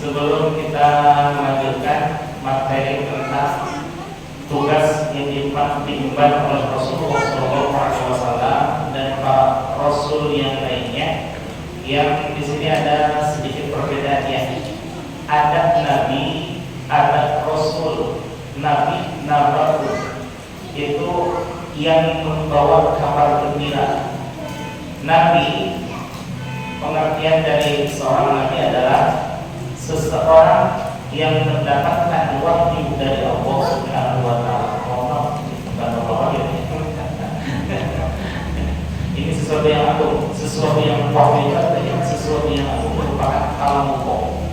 Sebelum kita melanjutkan materi tentang tugas yang diemban oleh Rasulullah SAW dan para Rasul yang lainnya, yang di sini ada sedikit perbedaan ya. Ada Nabi, ada Rasul. Nabi, Nabawi itu yang membawa kabar gembira. Nabi, pengertian dari seorang nabi adalah seseorang yang mendapatkan wahyu dari Allah Subhanahu wa Ta'ala. Ini sesuatu yang agung, sesuatu yang wahyu, sesuatu yang agung, merupakan kalam Allah.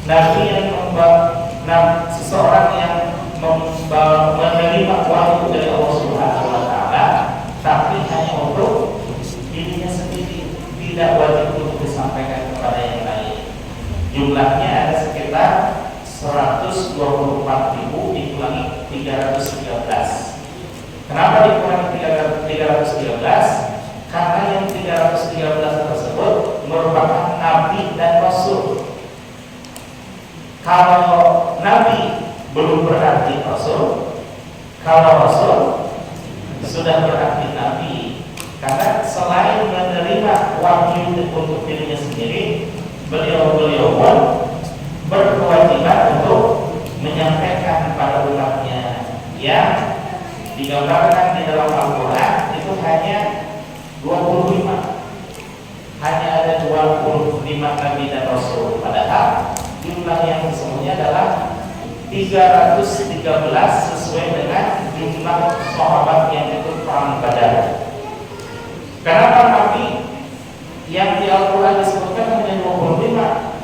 Nabi yang seseorang yang menerima wahyu dari Allah Subhanahu wa Ta'ala, tapi hanya untuk dirinya sendiri, tidak wajib untuk disampaikan kepada yang lain. Jumlahnya ada sekitar 124.000 dikurangi 313. Kenapa dikurangi 313? Karena yang 313 tersebut merupakan nabi dan rasul. Kalau nabi belum berarti rasul, kalau rasul sudah berarti nabi. Karena selain menerima wahyu untuk dirinya sendiri, beliau pun berkewajiban untuk menyampaikan kepada umatnya, yang digambarkan di dalam Al-Quran itu hanya 25. Hanya ada 25 nabi dan rasul, padahal jumlah yang sesungguhnya adalah 313 sesuai dengan jumlah sahabat yang ikut perang Badar. Kenapa nabi yang di Al-Quran disebutkan hanya 25,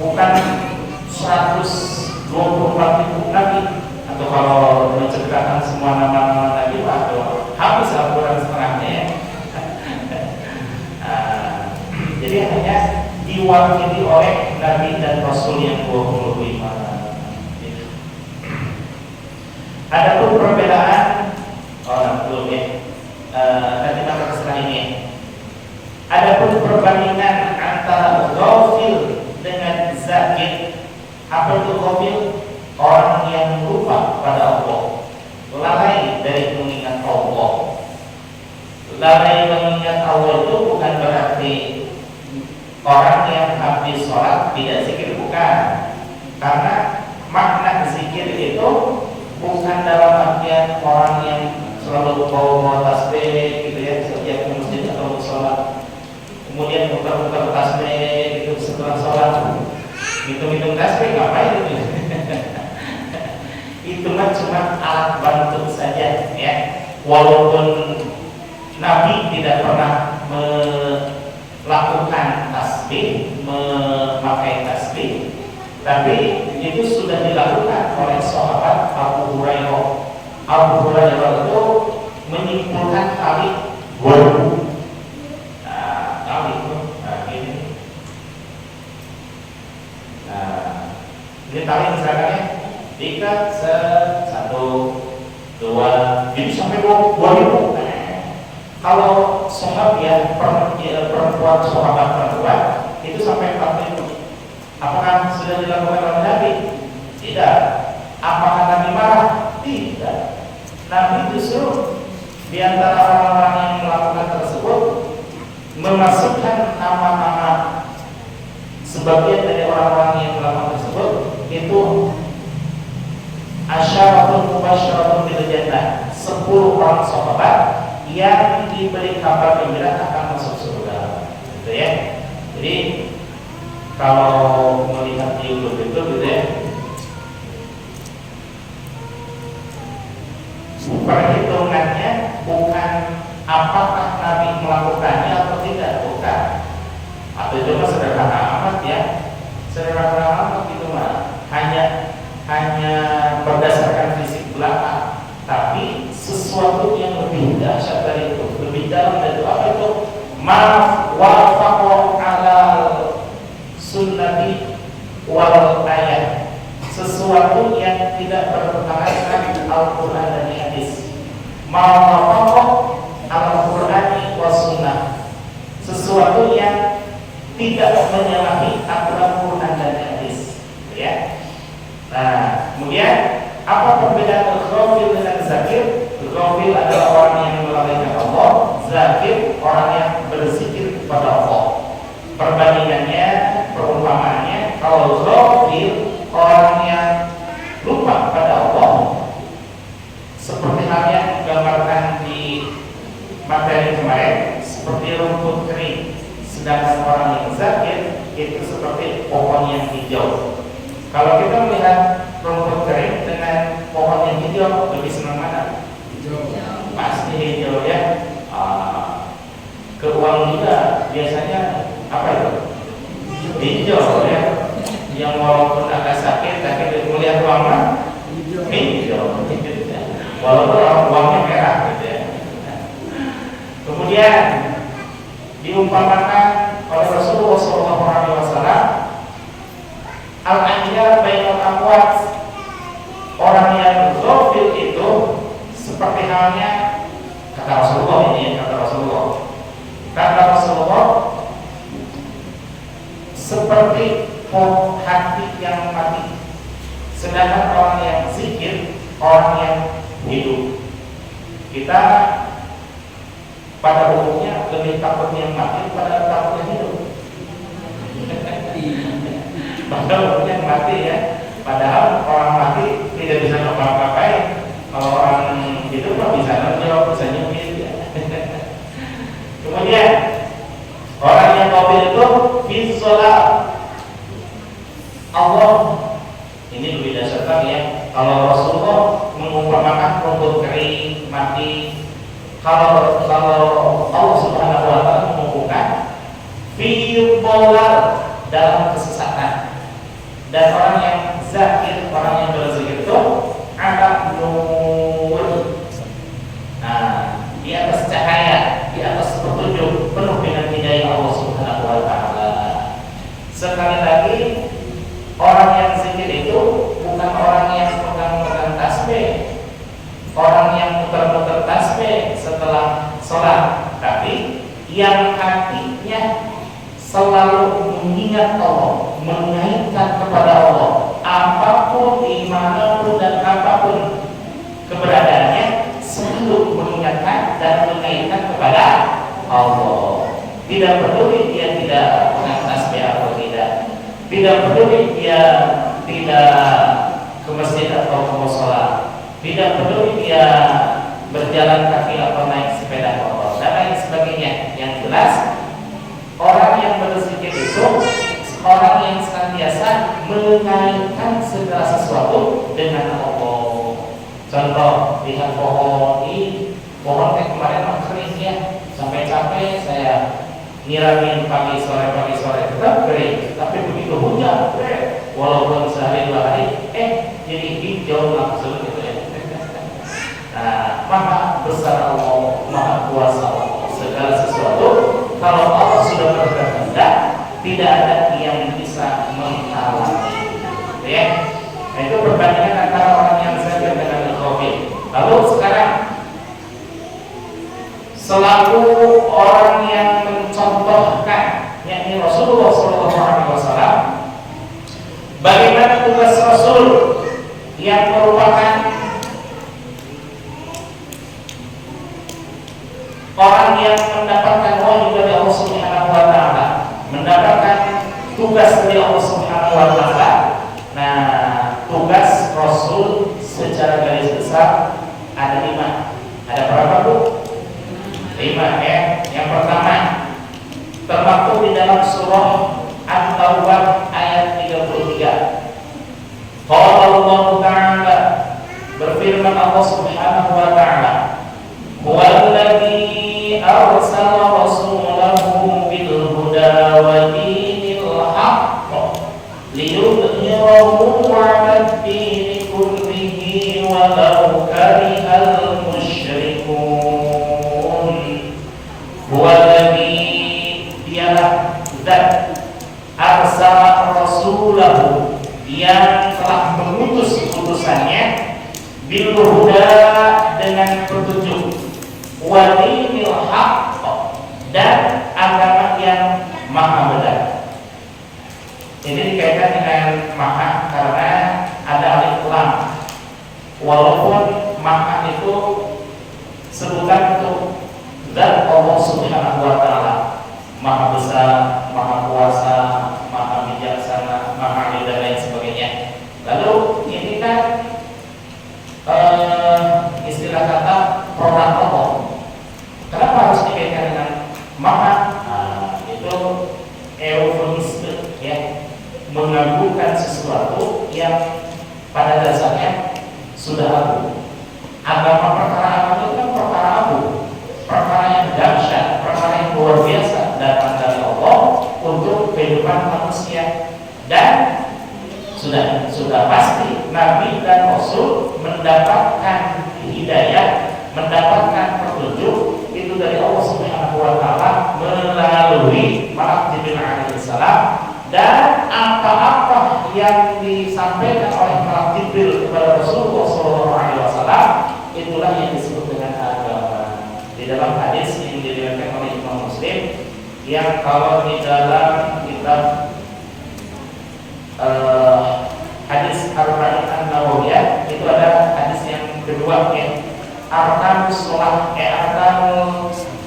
bukan 124.000 nabi? Atau kalau menceritakan semua nama-nama nabi, waduh, habis Al-Quran setengahnya ya. Jadi hanya diwakili oleh nabi dan rasul yang 25. Adapun perbedaan belum ya. Nanti maka setelah ini. Adapun perbandingan antara ghafil dengan zakir. Apa itu ghafil? Orang yang lupa pada Allah, lalai dari mengingat Allah. Lalai mengingat Allah itu bukan berarti orang yang habis sholat tidak zikir, bukan. Karena makna zikir itu bukan dalam artian orang yang selalu bawa tasbih gitu ya, setiap masjid atau sholat, kemudian muter-muter tasbih gitu setelah sholat, hitung-hitung tasbih ngapain itu? Itu kan cuma alat bantu saja ya. Walaupun Nabi tidak pernah melakukan tasbih, memakai tasbih, tapi itu sudah dilakukan oleh sahabat Abu Hurairah. Abu Hurairah itu menyimpulkan tali gol. Nah, tali itu ini. Nah, ini tali misalkan ya, diikat 1, 2, jadi sampai 2.000. Kalau sahabat ya, perempuan sahabat perempuan itu sampai 4.000. Apakah sudah dilakukan oleh Nabi? Tidak. Apakah Nabi marah? Tidak. Nabi justru di antara orang-orang yang melakukan tersebut memasukkan nama-nama sebagian dari orang-orang yang melakukan tersebut itu asyaratul mubasyaratun bil jannah, 10 orang sahabat yang diberi kabar gembira akan masuk surga, gitu ya. Jadi kalau melihat di YouTube itu gitu ya, perhitungannya bukan apakah Nabi melakukannya atau tidak, bukan. Atau itu mah sederhana amat ya, sederhana amat gitu mah. Hanya berdasarkan fisik belaka, tapi sesuatu yang lebih dahsyat dari itu, lebih dalam dari itu. Apa itu? Wafaqo alal sunnati wal ayat, sesuatu yang tidak bertentangan dengan Al-Quran dan hadis. Wafaqo al-Qurani wa sunnah, sesuatu yang tidak menyalahi aturan Nah, kemudian apa perbedaan ghafil dengan zakir? Ghafil adalah orang yang melalaikan Allah, zakir orang yang berzikir kepada Allah. Perbandingannya, perumpamaannya, kalau ghafil orang yang lupa pada Allah, seperti halnya digambarkan di materi kemarin, seperti rumput kering. Sedangkan orang yang zakir itu seperti pohon yang hijau. Kalau kita melihat rumput kering dengan pohon yang hijau, lebih senang mana? Hijau. Pasti hijau ya. Ke uang juga biasanya apa itu? Hijau ya. Yang walaupun agak sakit, tapi melihat uangnya hijau. Walaupun uangnya merah gitu ya. Kemudian diumpamakan oleh Rasulullah SAW, al-anjar bainal amwat, orang yang ghafil itu seperti halnya, kata Rasulullah ini, kata Rasulullah seperti hati yang mati. Sedangkan orang yang zikir, orang yang hidup. Kita pada umumnya lebih takut yang mati pada takut yang hidup. Pada umumnya mati ya. Padahal orang mati tidak bisa ngapa-ngapain. Kalau orang hidup mah bisa menjawab, bisa nyumpil ya. Kemudian orang yang ghafil itu fi shalah. Allah ini lebih dasar lagi ya. Kalau Rasulullah mengumpamakan rumput kering mati, kalau Allah Subhanahu wa taala mengumpulkan fi dhalal, dalam kesesatan. Dan orang yang zakir, orang yang berzikir itu ala nur. Nah, di atas cahaya, di atas petunjuk, penuh dengan hidayah Allah Subhanahu wa taala. Sekali lagi, orang yang zikir itu bukan orang yang pegang-pegang tasbih, orang yang muter-muter tasbih setelah sholat, tapi yang hatinya selalu mengingat Allah, mengaitkan kepada Allah, apapun, dimanapun dan apapun keberadaannya, selalu mengingatkan dan mengaitkan kepada Allah. Tidak peduli dia tidak pegang tasbih atau tidak. Tidak peduli dia tidak ke masjid atau ke musola. Tidak peduli dia berjalan kaki atau naik sepeda motor dan lain sebagainya. Yang jelas, orang yang berzikir itu orang yang senantiasa mengaitkan segala sesuatu dengan Allah. Contoh, lihat pohon kayak kemarin kering ya, sampai capek saya nyiramin pagi sore tetap kering, tapi begitu hujan, walaupun sehari dua hari, jadi hijau langsung gitu ya. Nah, maha besar Allah, maha kuasa Allah, segala sesuatu kalau Allah sudah berkehendak, tidak ada yang bisa menghalangi. Ya, nah, itu perbandingan antara orang yang zakir dengan ghafil. Lalu sekarang selaku orang yang mencontohkan, yakni Rasulullah SAW, bagaimana tugas Rasul yang merupakan orang yang mendapatkan wahyu dari Allah Subhanahu wa taala, mendapatkan tugas dari Allah Subhanahu wa taala. Nah, tugas Rasul secara garis besar ada 5. Ada berapa, Bu? 5 ya. Yang pertama termaktub di dalam surah At-Taubah ayat 33. Qala Allah Ta'ala, berfirman Allah Subhanahu wa taala, "Huwallazi arsala rasulahu bil huda wa dinil haqq liyudhhirahu 'ala ad-din kullihi walau karihal musyrikun." Huwallazi, dialah zat, arsala rasulahu, yang telah mengutus utusannya, bil huda, dengan petunjuk, wa dinil haqq, dan agama yang maha benar. Ini dikaitkan dengan maha karena ada walaupun maha itu sebutan untuk zat Allah Subhanahu wa taala, maha besar, maha kuasa, maha bijaksana, maha adil dan lain sebagainya. Lalu ini kan istilah kata produk Allah. Kenapa harus dikaitkan dengan maha? Itu eufemisme, ya, mengagungkan sesuatu yang pada dasarnya sudah agung. Perkara agama itu kan perkara agung, perkara yang dahsyat, perkara yang luar biasa datang dari Allah untuk kehidupan manusia. Dan sudah pasti Nabi dan Rasul mendapatkan hidayah, mendapatkan petunjuk itu dari Allah Subhanahu wa taala melalui Malak Jibril alaihissalam. Dan apa-apa yang disampaikan oleh Malak Jibril kepada Rasulullah SAW, itulah yang disebut dengan agama. Di dalam hadis yang diriwayatkan oleh Imam Muslim, yang kalau di dalam kitab hadis Arba'in An-Nawawiyah itu ada hadis yang kedua, ya, arkanus sholat,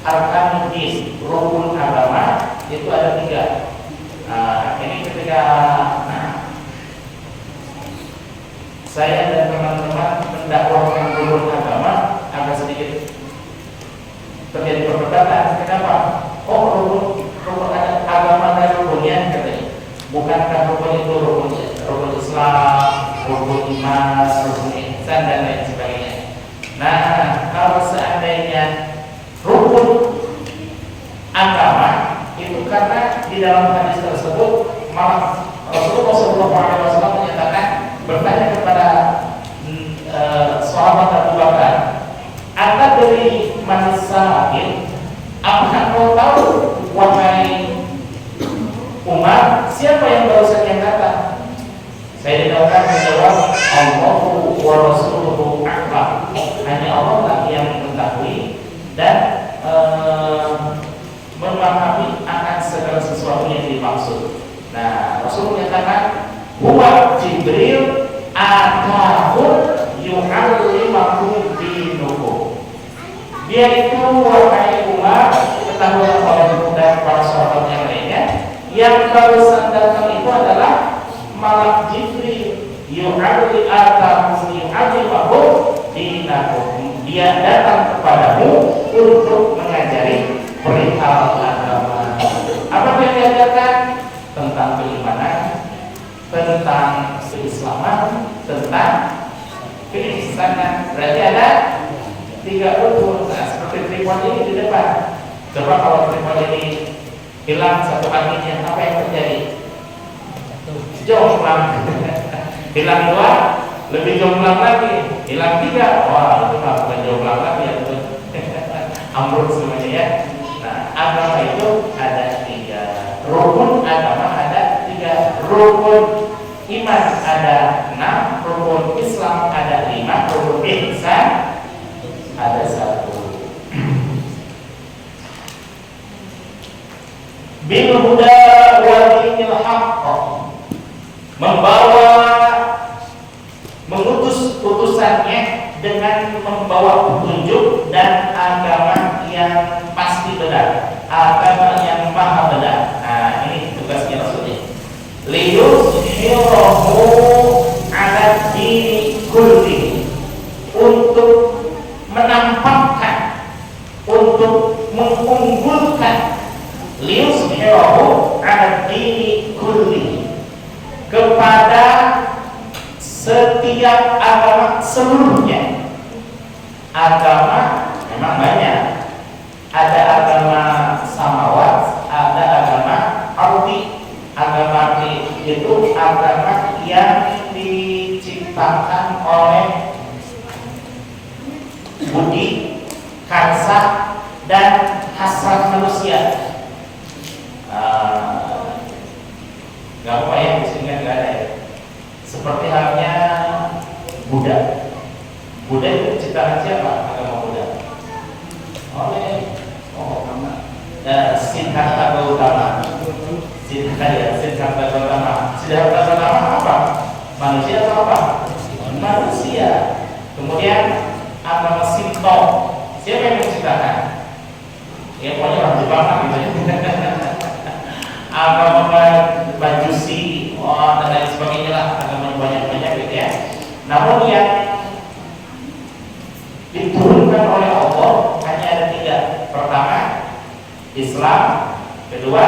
arkanus din, rukun agama itu ada 3. Ini ketika saya dan teman-teman mendakwahkan rukun agama, agak sedikit terjadi perdebatan. Kenapa? Rukun agama dan rukunnya, katanya. Bukankah rukun itu rukun Islam, rukun iman, rukun ihsan dan lain sebagainya. Nah, kalau seandainya rukun agama itu, karena di dalam hadis tersebut malah Rasulullah SAW menyatakan, bertanya kepada sahabat Abu Bakar, "Atadri man sa'il?" Apakah kau tahu, wahai Umar, siapa yang barusan yang datang? Saya Umar menjawab, "Allahu wa rasuluhu a'lam." Hanya Allah lah yang mengetahui dan memahami akan segala sesuatu yang dimaksud. Nah, Rasul menyatakan, "Huwa Jibril atahun yu'allimakum dinukum." Dia itu, wahai Umar, ketahui oleh dan para sahabat yang lainnya, yang barusan datang itu adalah Malak Jibril, yu'allimakum dinakum. Dia datang kepadamu untuk mengajari perihal agama. Apa yang diajarkan? Tentang keimanan, tentang keislaman, tentang keihsanan. Berarti ada 3 rukun. Nah, seperti tripod ini di depan. Coba kalau tripod ini hilang satu kakinya, apa yang terjadi? Jomplang. Hilang 2, lebih jomplang lagi. Hilang 3, wah itu mah bukan jomplang lagi ya, itu ambruk semuanya ya. Nah, agama itu ada 3. Rukun agama ada 3. Rukun iman ada 6. Rukun Islam ada 5. Rukun ihsan ada 1. Bil huda wa dinil haqq, mengutus utusannya dengan membawa petunjuk dan agama yang pasti benar, agama yang maha benar. Nah, ini tugasnya Rasulnya. Liyuzhirahu 'ala dini kulli, untuk menampakkan, untuk mengunggulkan, liyuzhirahu 'ala dini kulli, kepada setiap agama seluruhnya. Agama memang banyak. Ada agama samawat, ada agama ardi. Agama ardi itu agama yang diciptakan oleh budi, karsa, dan hasrat manusia. Gak apa ya, disini kan gak ada ya. Seperti halnya Buddha. Buddha itu ciptaan siapa? Agama Buddha oleh Siddhartha Gautama. Siddhartha Gautama apa? Manusia atau apa? Manusia. agama Majusi, dan lain sebagainya lah, agama yang banyak-banyak gitu ya. Namun yang diturunkan oleh Allah hanya ada 3. Pertama, Islam. Kedua,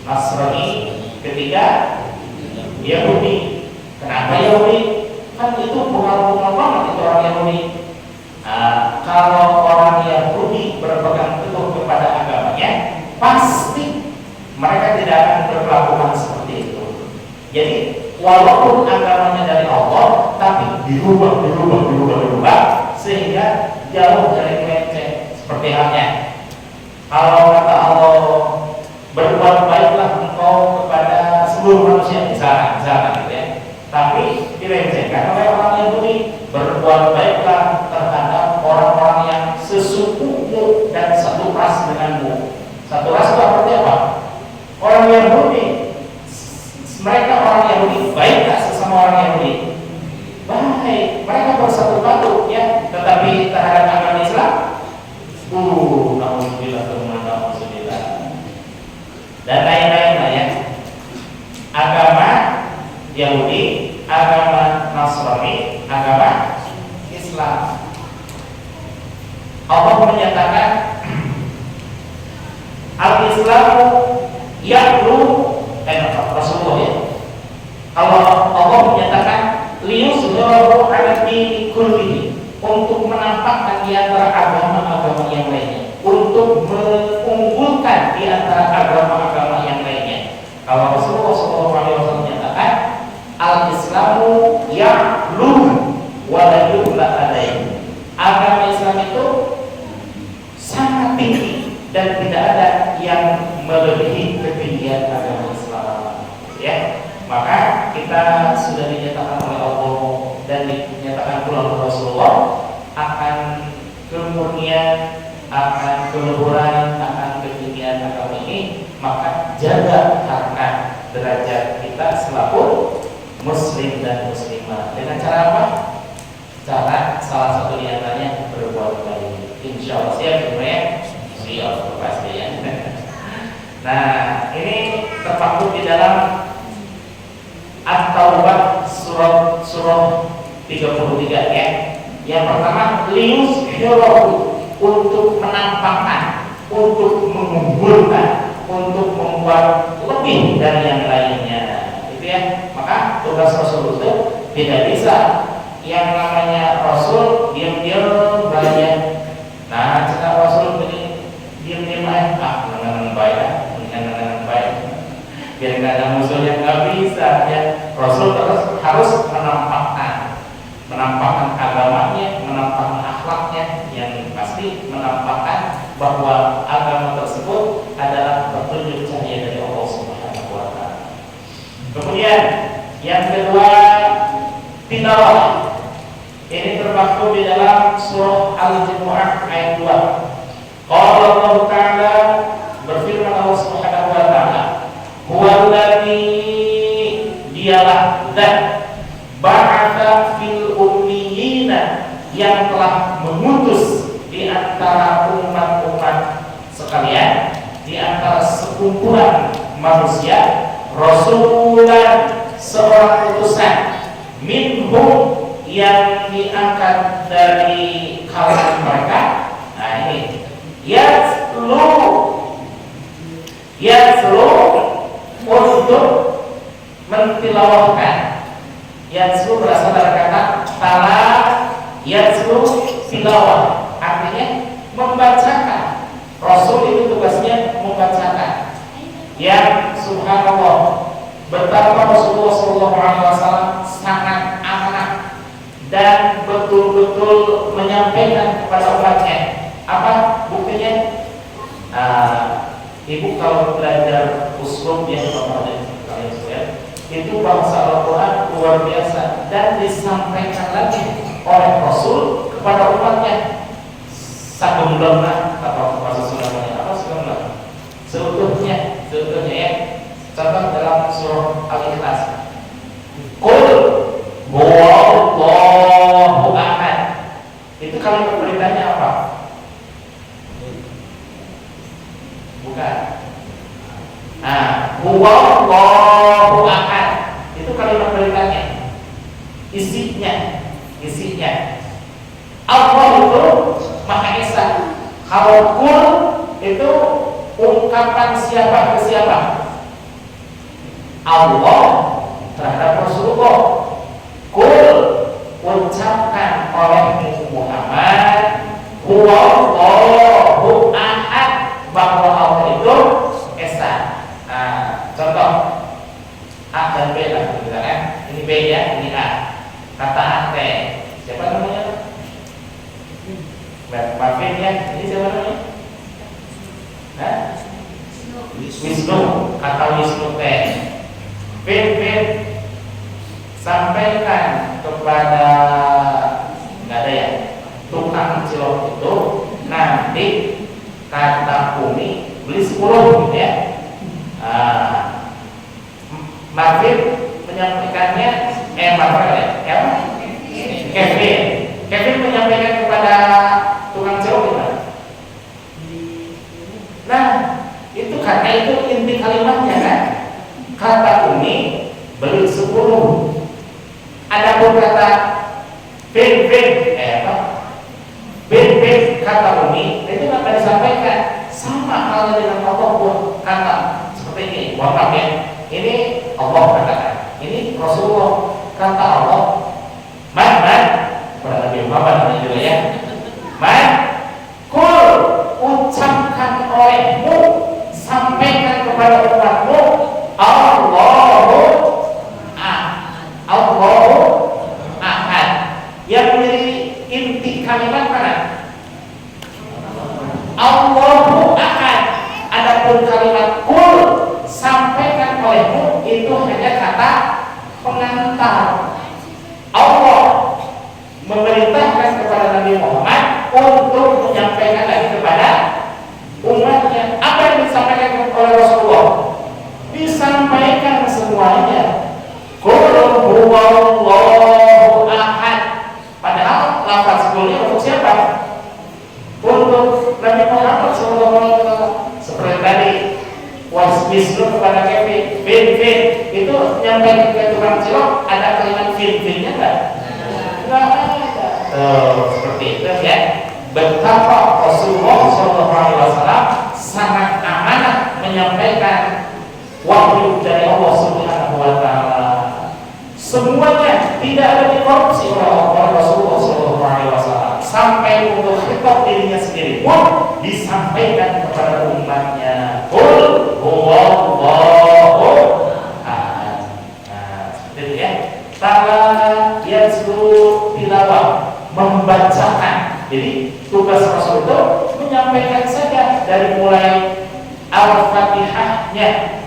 Nasrani. Ketiga, Yahudi. Kenapa Yahudi? Kan itu pengaruh banget itu orang Yahudi. Kalau orang Yahudi berpegang teguh kepada agamanya, pasti mereka tidak akan berkelakuan seperti itu. Jadi walaupun agamanya dari Allah, tapi dirubah sehingga jauh dari melenceng. Seperti halnya kalau kata Allah, berbuat baiklah engkau kepada seluruh manusia, misalkan gitu ya. Tapi dilencengkan oleh orang Yahudi, berbuat baiklah terhadap orang-orang yang sesukumu dan satu ras denganmu. Satu ras itu artinya apa? Orang Yahudi, mereka orang Yahudi, baikkah sesama orang Yahudi? Baik, mereka bersatu padu ya, tetapi terhadap agama Islam, alhamdulillah, dan lain-lain lah ya. Agama Yahudi, agama Nasrani, agama Islam. Allah menyatakan al-Islamu ya'lu, Rasulullah ya. Allah menyatakan liyuzhirahu 'ala dini kullihi, untuk menampakkan di antara agama-agama yang lainnya, untuk mengunggulkan di antara agama-agama yang lainnya. Kalau Rasulullah SAW menyatakan al-Islamu ya'lu wa la yu'la alaihi, agama Islam itu sangat tinggi dan tidak ada yang melebihi ketinggian agama Islam ya. Maka kita sudah dinyatakan oleh Allah dan dinyatakan pula oleh Rasulullah akan kemurnian, akan keluhuran, akan ketinggian agama ini. Maka jaga harkat derajat kita selaku muslim dan muslimah. Dengan cara apa? Cara salah satu di antaranya berbuat baik. Insya Allah siap semuanya? Siap pasti ya. Nah, ini terpaku di dalam At-Taubah surah 33 ya. Yang pertama, liyuzhirahu, untuk menampakkan, untuk mengunggulkan, untuk membuat lebih dari yang lainnya. Itu ya. Maka tugas Rasul itu tidak bisa yang namanya Rasul diam-diam banyak. Nah, jika Rasul ini diam-diam aja, dengan baik, biar nggak ada musuh yang nggak bisa ya. Rasul terus harus menampakkan agamanya, menampakkan akhlaknya, yang pasti menampakkan bahwa agama tersebut adalah petunjuk cahaya dari Allah Subhanahu wa Ta'ala. Kemudian yang kedua, tilawah. Ini termaktub di dalam surah Al-Jumu'ah ayat 2. Qala Allah Ta'ala, berfirman Allah Subhanahu wa Ta'ala, huwallazi, dialah zat, ba'atha fil ummiyina, yang telah mengutus di antara umat-umat sekalian, di antara sekumpulan manusia, rasulan, seorang utusan, minhum, yang diangkat dari kalangan mereka. Nah ini yatslu untuk mentilawahkan. Yatslu berasal dari kata tala, yatslu tilawah, artinya membacakan. Rasul itu tugasnya membacakan. Yang subhanallah, betapa Rasulullah SAW sangat amanah dan betul-betul menyampaikan kepada umatnya. Apa buktinya? Ibu kalau belajar uslub yang kalian sekalian, itu bahasa Al-Quran luar biasa dan disampaikan lagi oleh Rasul kepada umatnya. Sakumlana atau bahasa Sundanya apa sakumlana? Seutuhnya ya. Contoh dalam surah Al-Ikhlas. Qul huwallahu ahad. Itu kalimat beritanya apa? Bukan. huwallahu ahad. Itu kalimat beritanya. Isinya. Allah itu Maha Esa. Kalau kul itu ungkapan siapa ke siapa? Allah terhadap Rasulullah. Kul ucapkan oleh Muhammad huwallahu ahad, bahwa Allah itu Esa. Nah, contoh A dan B lah, misalkan ini B ya, ini A. Kata A teh, siapa namanya? Marvin ya, ini siapa namanya? Hah? Wisnu. Kata Wisnu teh, Vin, sampaikan kepada nggak ada ya, tukang cilok itu nanti kata Umi beli 10 gitu ya. Marvin menyampaikannya Kevin menyampaikan kepada tukang cilok gimana? Nah, itu karena itu inti kalimatnya kan. Kata Umi beli 10. Adapun kata Ben kata Umi itu akan disampaikan sama halnya dengan Allah pun kata seperti ini. Wakaf ya. Ini Allah katakan. Ini Rasulullah kata Allah. Man pada Nabi Muhammad juga ya. Man kul ucapkan olehmu, sampaikan kepada umatmu Allahu ahad. Yang menjadi inti kalimat mana? Allahu ahad. Adapun kalimat kul sampaikan olehmu itu hanya kata pengantar. Allah memerintahkan kepada Nabi Muhammad untuk menyampaikan lagi kepada umatnya. Apa yang disampaikan oleh Rasulullah? Disampaikan semuanya. Qul huwallahu ahad. Padahal lafaz qulnya untuk siapa? Untuk Nabi Muhammad SAW. Seperti tadi Wisnu kepada Kevin, Vin itu menyampaikan ke tukang cilok, ada kalimat Vin-nya enggak? Enggak ada. Seperti itu ya. Betapa Rasulullah SAW sangat amanah menyampaikan wahyu dari Allah Subhanahu wa taala. Semuanya tidak ada dikorupsi oleh Rasulullah SAW. Sampai untuk khitab dirinya sendiri pun disampaikan kepada umatnya. Qul huwallahu ahad. Nah, seperti itu ya. Tala yaslu tilawah, membacakan. Jadi tugas Rasul itu menyampaikan saja dari mulai Al-Fatihahnya.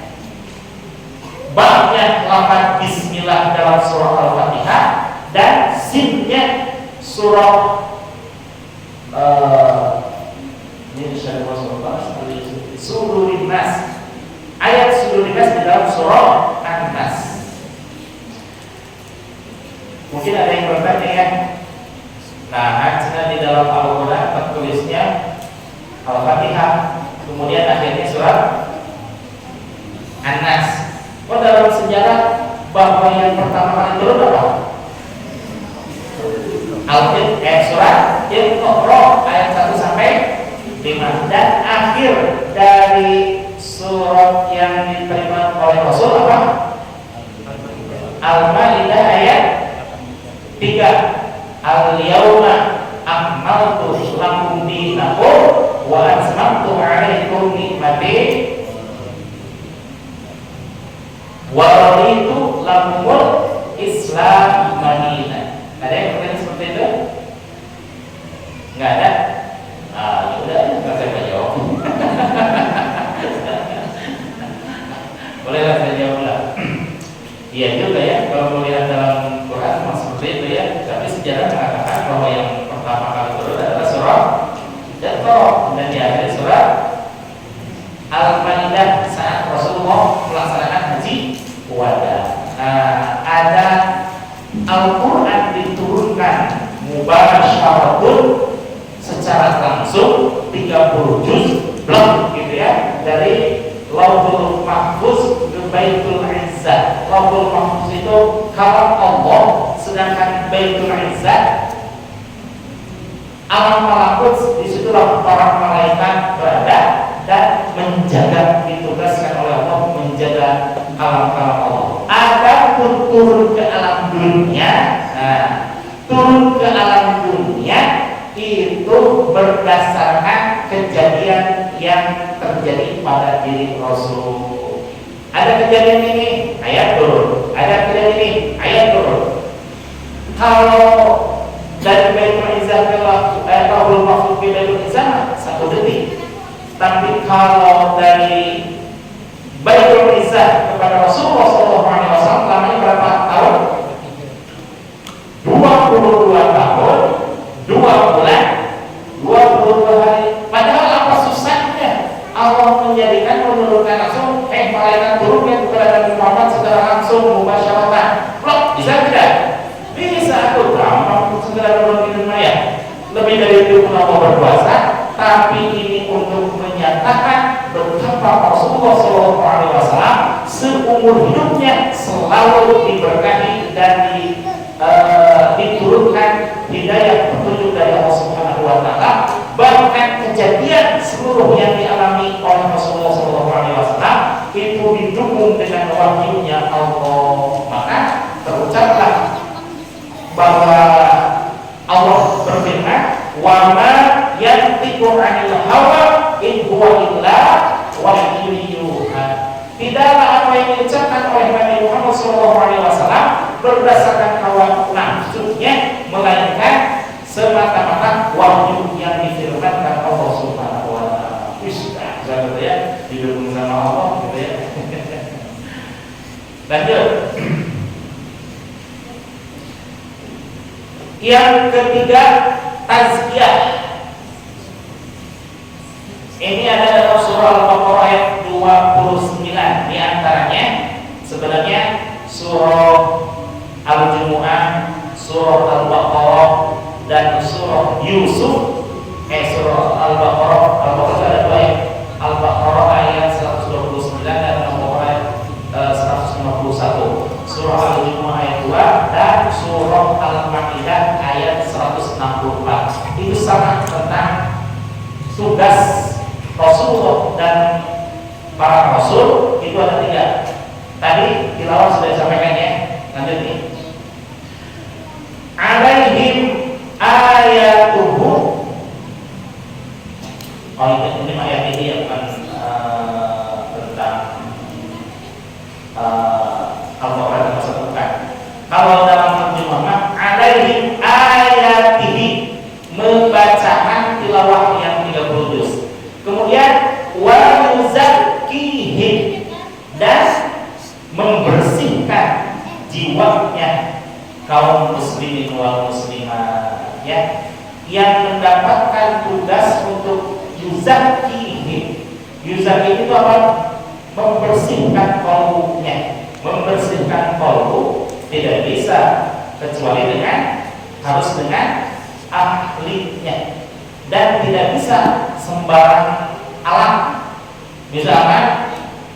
Banyak lafaz bismillah dalam surah Al-Fatihah dan sinnya surah Sudurin Nas. Ayat Sudurin Nas di dalam surah An-Nas. Mungkin ada yang bertanya ya. Nah, di dalam Al-Quran tertulisnya Al-Fatihah, kemudian akhirnya surat An-Nas. Oh, dalam sejarah bahwa yang pertama kali turun apa? Surat Iqra ayat 1 sampai 5, dan akhir dari surat yang diterima oleh Rasul apa? Al-Maidah ayat 3. Al-yauma akmaltu lakum dinakum wa atmamtu 'alaikum ni'mati wa raditu lakumul Islam madinah. Ada yang bertanya seperti itu? Enggak ada? Ya udah, enggak saya jawab. Bolehlah saya jawab lah. Iya juga ya, kalau melihat dalam Quran seperti itu ya. Tapi sejarah mengatakan bahwa yang pertama kali turun adalah surah Iqra, dan di akhir surah Al-Maidah saat Rasulullah melaksanakan haji wada. Nah, ada Al-Quran diturunkan mubasyarah secara langsung 30 juz blok gitu ya, dari Lauhul Mahfuz ke Baitul Izzah. Lauhul Mahfuz itu kalam Allah, sedangkan Baitul Izzah alam malakut, disitulah para malaikat berada dan menjaga, ditugaskan oleh Allah menjaga alam-alam Allah. Adapun turun ke alam dunia, turun ke alam dunia itu berdasarkan kejadian yang terjadi pada diri Rasul. Ada kejadian ini, ayat turun. Ada kejadian ini, ayat turun. Kalau dari Baitul Izzah ke Lauhul Mahfuz ke Baitul Izzah 1 detik. Tapi kalau dari Baitul Izzah kepada Rasulullah SAW lamanya berapa tahun? 22 tahun, 2 bulan, 22 hari. Padahal apa susahnya Allah menjadikan menurunkan langsung malaikat turunnya kepada Nabi Muhammad secara langsung mubasyaratan. Loh, bisa tidak? Bisa, aku gampang segera turun di dunia. Lebih dari itu Allah berkuasa, tapi ini untuk menyatakan betapa Rasulullah SAW seumur hidupnya selalu diberkahi dan diturunkan hidayah petunjuk dari Allah Subhanahu wa Ta'ala. Bahkan kejadian seluruh yang dialami oleh Rasulullah SAW itu didukung dengan wahyunya Allah. Maka terucaplah bahwa Allah berfirman, wa ma yantiqu 'anil hawa in huwa illa wahyun yuha. Tidaklah apa yang diucapkan oleh Nabi Muhammad SAW berdasarkan hawa nafsunya, melainkan semata-mata wahyu yang difirmankan Allah Subhanahu wa Ta'ala. Bisa ya, didukung sama Allah gitu ya. Lanjut. Yang ketiga, tazkiyah. Ini ada dalam surah Al-Baqarah ayat 29. Di antaranya sebenarnya surah Al-Jumu'ah, surah Al-Baqarah dan surah Yusuf. Surah Al-Baqarah ada 2 ayat. Al-Baqarah ayat 129 dan Al-Baqarah ayat 151. Surah Al-Jumu'ah ayat 2 dan surah Al-Maidah ayat 164. Itu sama tentang tugas Rasulullah dan para Rasul. Itu ada 3. Tadi tilawah sudah disampaikan ya. Lanjut nih. Alaihim ayatuhu. Oh ini ayat ini yang bukan tentang Al-Quran bukan. Kalau dalam terjemahan alaihim ayatihi, membacakan tilawah yang 30 juz. Kemudian wa yuzakkihim, dan membersihkan jiwanya kaum muslimin wal muslimat ya, yang mendapatkan tugas untuk yuzakkihim. Yuzakkihim itu apa? Membersihkan qalbunya. Membersihkan qalbu tidak bisa kecuali harus dengan ahlinya, dan tidak bisa sembarang alat. Misalkan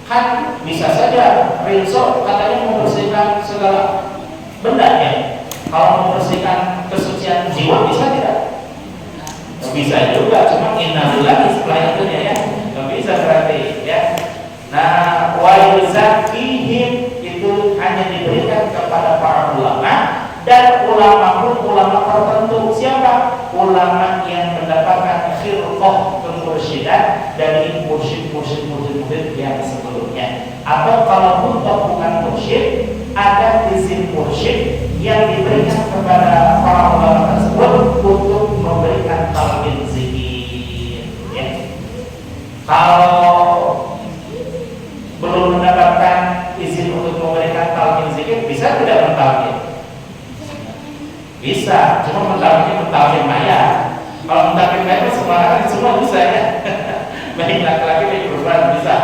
kan bisa saja rinso katanya membersihkan segala benda ya. Kalau membersihkan kesucian jiwa bisa tidak? Bisa juga, cuma innalillahi setelah itu ya, nggak bisa berarti ya. Nah, wa yuzakkihim itu hanya diberikan kepada para ulama, dan ulama pun ulama tertentu. Siapa? Ulama yang mendapatkan khilqah kemursyidan dari mursyid yang sebelumnya. Atau kalau bukan mursyid, ada izin mursyid yang diberikan kepada para ulama tersebut untuk memberikan talqin zikir ya. Kalau belum mendapatkan izin untuk memberikan talqin zikir, bisa tidak mentalqin? Bisa, cuma mentalqin maya. Kalau mentalqin maya semua bisa ya. Baik laki-laki baik perempuan bisa.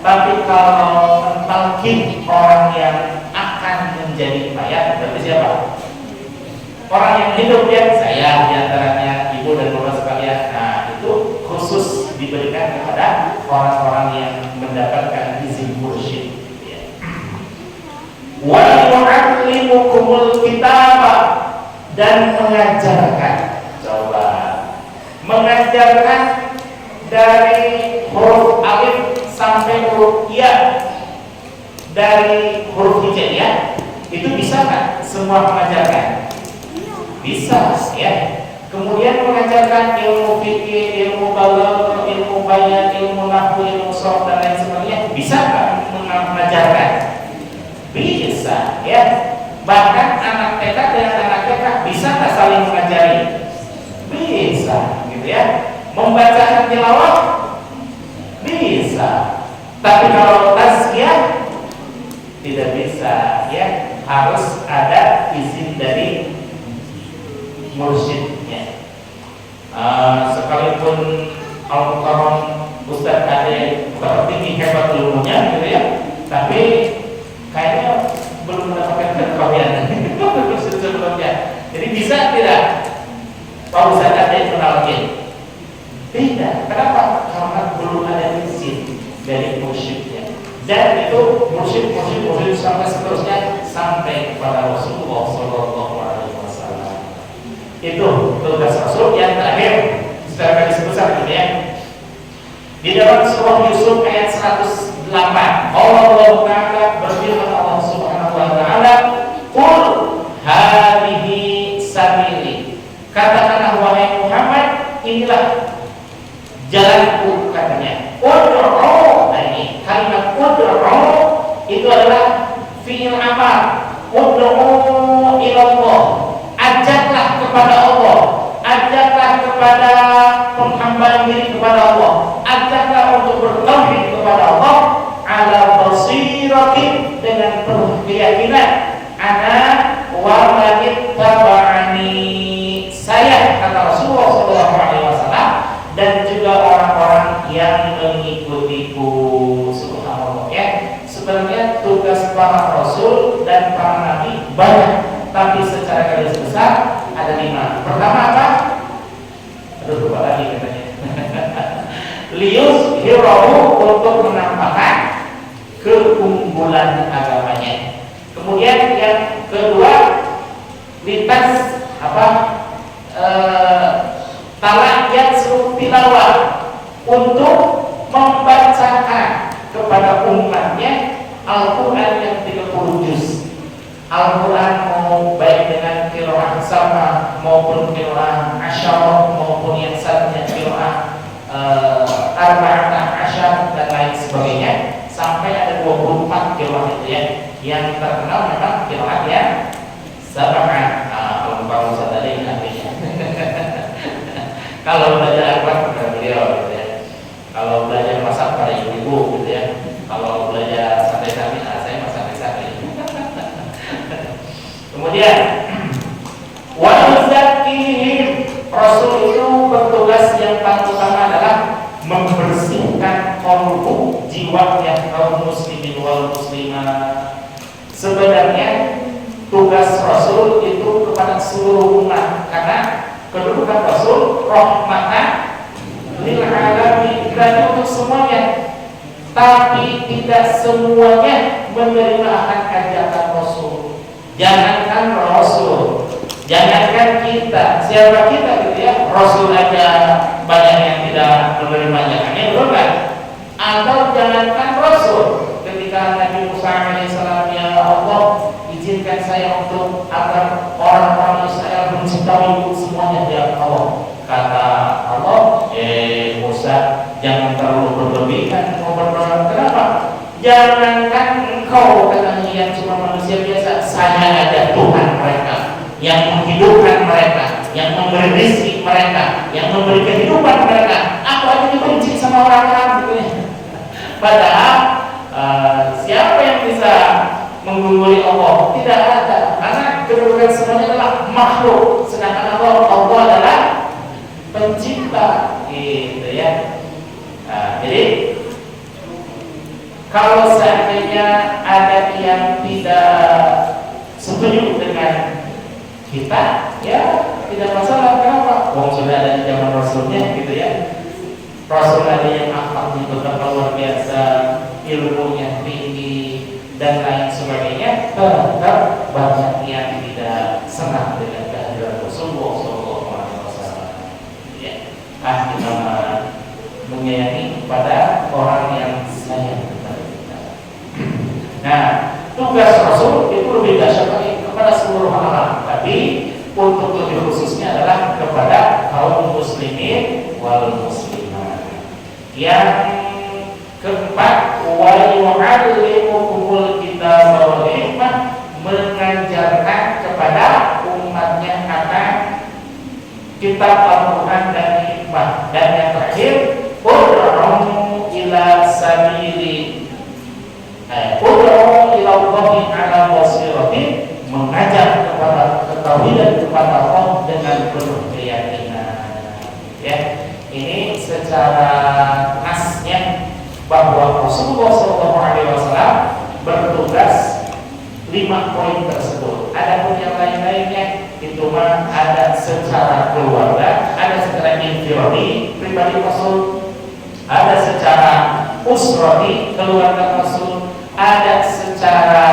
Tapi kalau mentalqin orang yang akan menjadi mayat, berarti siapa? Orang yang hidup ya, saya diantaranya, ibu dan bapak sekalian. Nah, itu khusus diberikan kepada orang-orang yang mendapatkan izin mursyid ya. wa yu'allimukumul kitaba, dan mengajarkan. Coba mengajarkan dari huruf alif sampai huruf ya, dari huruf hijaiyah itu bisa kan semua mengajarkan? Bisa ya. Kemudian mengajarkan ilmu fikih, ilmu balagh, ilmu bayan, ilmu nahwu, ilmu sharh dan lain sebagainya, bisa kan mengajarkan? Bisa ya. Bahkan anak TK dengan anak TK bisa nggak saling mengajari? Bisa gitu ya. Membacakan tilawah bisa. Tapi kalau tazkiyah tidak bisa ya, harus ada izin dari mursyidnya. Sekalipun Al-Mukarram Ustadz Ade tinggi hebat ilmunya gitu ya, tapi kayaknya belum mendapatkan kekawinannya. Sebelumnya. Jadi bisa tidak Pak Ustadz Ade menalkin? Tidak. Kenapa? Karena belum ada izin dari mursyidnya. Dan itu mursyid sampai seterusnya sampai kepada Rasulullah Sallallahu Alaihi Wasallam. Itu tugas Rasul. Yang terakhir secara garis besar gitu ya. Di dalam surah Yusuf ayat 108, Allah Ta'ala berfirman, Allah Subhanahu Wa Ta'ala, Qul hadhihi sabili, katakanlah wahai Muhammad, inilah jalanku, katanya. Ud'u, nah ini kalimat ud'u itu adalah fi'il amal. Ud'u ilallah, ajaklah kepada Allah, ajaklah kepada penghambaan diri kepada Allah, ajaklah untuk bertauhid kepada Allah ala basiratin, dengan penuh keyakinan, ana wa man ittaba'ani, saya, kata Rasulullah sallallahu alaihi wasallam, dan juga orang-orang yang mengikutiku. Subhanallah ya. Sebenarnya tugas para rasul dan para nabi banyak, tapi secara garis besar ada 5. Pertama apa? Aduh, lupa lagi katanya. Lius hirahu, untuk menampakkan keunggulan agamanya. Kemudian yang kedua, lintas apa? Talakyat suruh tilawah, untuk membacakan kepada umatnya Al-Quran yang 30 juz. Al-Quran mau baik dengan qiraah sama maupun qiraah asyarah maupun yang satunya qiraah arba'ata asyar dan lain sebagainya, sampai ada 24 qiraah itu ya. Yang terkenal memang qiraah yang sab'ah. Kalau tadi artinya. Kalau belajar Al-Quran kepada beliau gitu ya. Kalau belajar masak pada ibu-ibu gitu ya. Kalau belajar santai-santai, saya masak santai-santai. Kemudian wa yuzakkihim, Rasul itu bertugas yang paling utama adalah membersihkan qalbu, jiwanya kaum muslimin wal muslimat. Sebenarnya tugas Rasul itu kepada seluruh umat, karena kedudukan Rasul rahmatan lil alamin, dan untuk semuanya. Tapi tidak semuanya menerima akan ajakan Rasul. Jangankan Rasul, jangankan kita, siapa kita gitu ya, Rasul aja banyak yang tidak menerima ajakannya, belum kan? Atau jangankan Rasul, ketika Nabi Musa alaihissalam, ya Allah, izinkan saya untuk agar orang-orang Israel mencintai semuanya ya Allah. Kata Allah, Musa, jangan terlalu berlebihan mau berdoa. Kenapa? Jangankan engkau, katanya, yang cuma manusia biasa, saya ada Tuhan mereka, yang menghidupkan mereka, yang memberi rezeki mereka, yang memberi kehidupan mereka. Aku aja dibenci sama orang-orang gitu ya. Padahal siapa yang bisa menggunguli Allah? Tidak ada, karena kedudukan semuanya adalah makhluk, sedangkan Allah adalah pencipta, gitu ya. Jadi kalau seandainya ada yang tidak setuju dengan kita, ya tidak masalah. Kenapa? Wong sudah ada di zaman Rasulnya, gitu ya. Rasul ada yang akhlaknya betapa luar biasa, ilmunya tinggi dan lain sebagainya. tetap banyak yang tidak senang dengan kehadiran Rasulullah SAW. Ya, kita menyayangi kepada orang yang sayang kepada kita. Nah, tugas Rasul itu lebih dahsyat lagi kepada seluruh alam, tapi untuk lebih khususnya adalah kepada kaum muslimin wal muslimat. Yang keempat, wa yu'allimukumul kitab wal hikmah, mengajarkan kepada umatnya akan kitab Al-Quran dan hikmah. Dan yang terakhir, ud'u ila sabili ud'u ila Allahi ala basiratin, mengajak kepada ketauhidan kepada Allah dengan penuh keyakinan. Ya, ini secara nasnya bahwa Rasulullah SAW bertugas 5 poin tersebut. Adapun yang lain-lainnya itu mah ada secara keluarga, ada secara infiradi pribadi Rasul, ada secara usrati keluarga Rasul, ada secara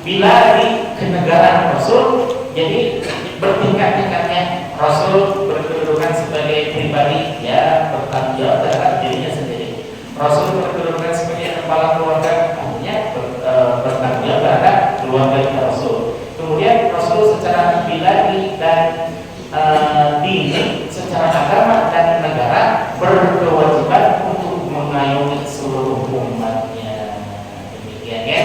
biladi kenegaraan Rasul. Jadi bertingkat-tingkatnya Rasul berkedudukan sebagai pribadi, ya bertanggung jawab terhadap dirinya sendiri. Rasul berkedudukan sebagai kepala keluarga, artinya bertanggung jawab terhadap keluarga Rasul. Kemudian Rasul secara biladi dan dini, secara agama dan negara, berkewajiban untuk mengayomi seluruh umatnya. Demikian ya.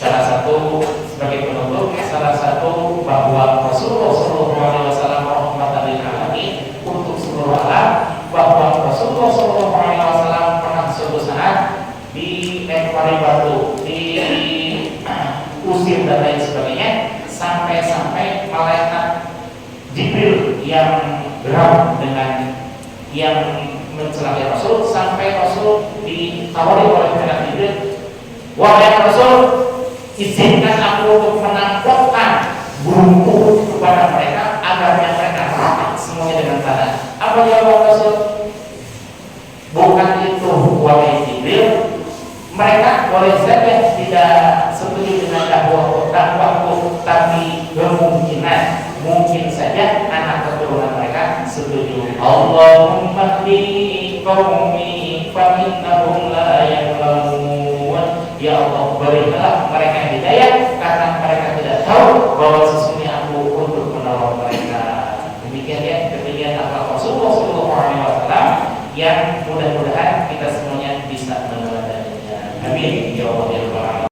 Salah satu sebagai penutup, salah satu bahwa Rasulullah SAW rahmatan lil alamin untuk seluruh alam, bahwa Rasulullah SAW pernah suatu saat dilempari batu, diusir dan lain sebagainya, sampai malaikat Jibril yang geram dengan yang mencelakai Rasul, sampai Rasul ditawari oleh malaikat Jibril, wahai Rasul, izinkan aku untuk menampakkan bungkuk kepada mereka agar mereka rapat semuanya dengan tanah. Apa jawab Rasul? Bukan itu wahai Jibril, mereka boleh saja tidak setuju dengan dakwahku, tapi mungkin saja anak keturunan mereka setuju. Allahumma hdi qaumi fa innahum la ya'lamun. Ya Allah, berilah mereka hidayah karena mereka tidak tahu bahwa sesungguhnya aku untuk menolong mereka. Demikian ya, demikian akhlak Rasulullah SAW yang mudah-mudahan